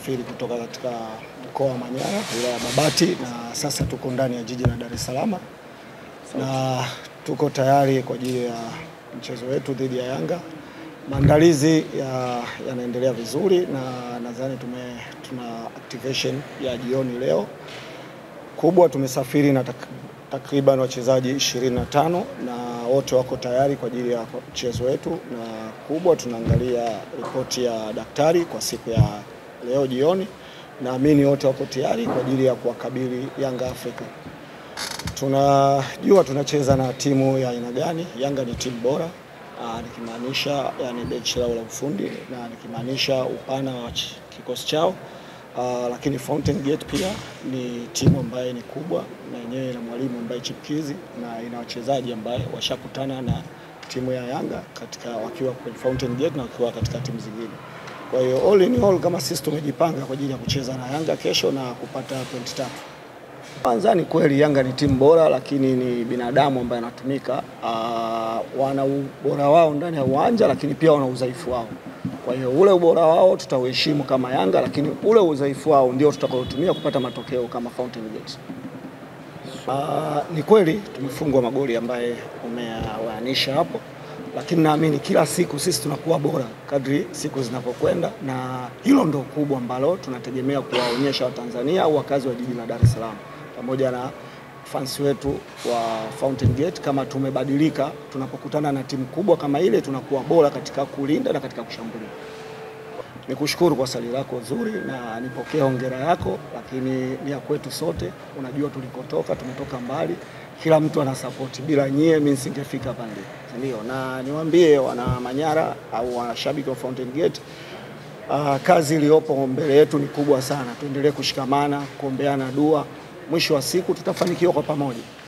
tumesafiri kutoka katika mkoa wa Manyara, wilaya ya Babati, na sasa tuko ndani ya jiji la Dar es Salaam na tuko tayari kwa ajili ya mchezo wetu dhidi ya Yanga. Maandalizi yanaendelea vizuri na nadhani tuna activation ya jioni leo kubwa. Tumesafiri na takriban wachezaji 25 na wote wako tayari kwa ajili ya mchezo wetu, na kubwa tunaangalia ripoti ya daktari kwa siku ya leo jioni. Naamini wote wako tayari kwa ajili ya kuwakabili Yanga Afrika. Tunajua tunacheza na timu ya aina gani. Yanga ni timu bora, nikimaanisha yani benchi lao la ufundi na nikimaanisha upana wa kikosi chao. Lakini Fountain Gate pia ni timu ambayo ni kubwa na yenyewe na mwalimu ambaye chipkizi na ina wachezaji ambaye washakutana na timu ya Yanga katika wakiwa kwenye Fountain Gate na wakiwa katika timu zingine. Kwa hiyo all in all, kama sisi tumejipanga kwa ajili ya kucheza na Yanga kesho na kupata pointi 3. Kwanza ni kweli Yanga ni timu bora, lakini ni binadamu ambaye anatumika. Wana ubora wao ndani ya uwanja, lakini pia wana udhaifu wao. Kwa hiyo ule ubora wao tutauheshimu kama Yanga, lakini ule udhaifu wao ndio tutakaotumia kupata matokeo kama Fountain Gate. Ni kweli tumefungwa magoli ambaye umeyaanisha hapo, lakini naamini kila siku sisi tunakuwa bora kadri siku zinapokwenda, na hilo ndio kubwa ambalo tunategemea kuwaonyesha Watanzania au wakazi wa jiji la Dar es Salaam pamoja na fans wetu wa Fountain Gate. Kama tumebadilika, tunapokutana na timu kubwa kama ile tunakuwa bora katika kulinda na katika kushambulia. Nikushukuru kwa swali lako zuri na nipokea hongera yako, lakini ni ya kwetu sote. Unajua tulikotoka, tumetoka mbali. Kila mtu ana support, bila nyie mimi nisingefika pale. Ndio, na niwaambie wana Manyara au washabiki wa Fountain Gate, kazi iliyopo mbele yetu ni kubwa sana. Tuendelee kushikamana, kuombeana dua. Mwisho wa siku tutafanikiwa kwa pamoja.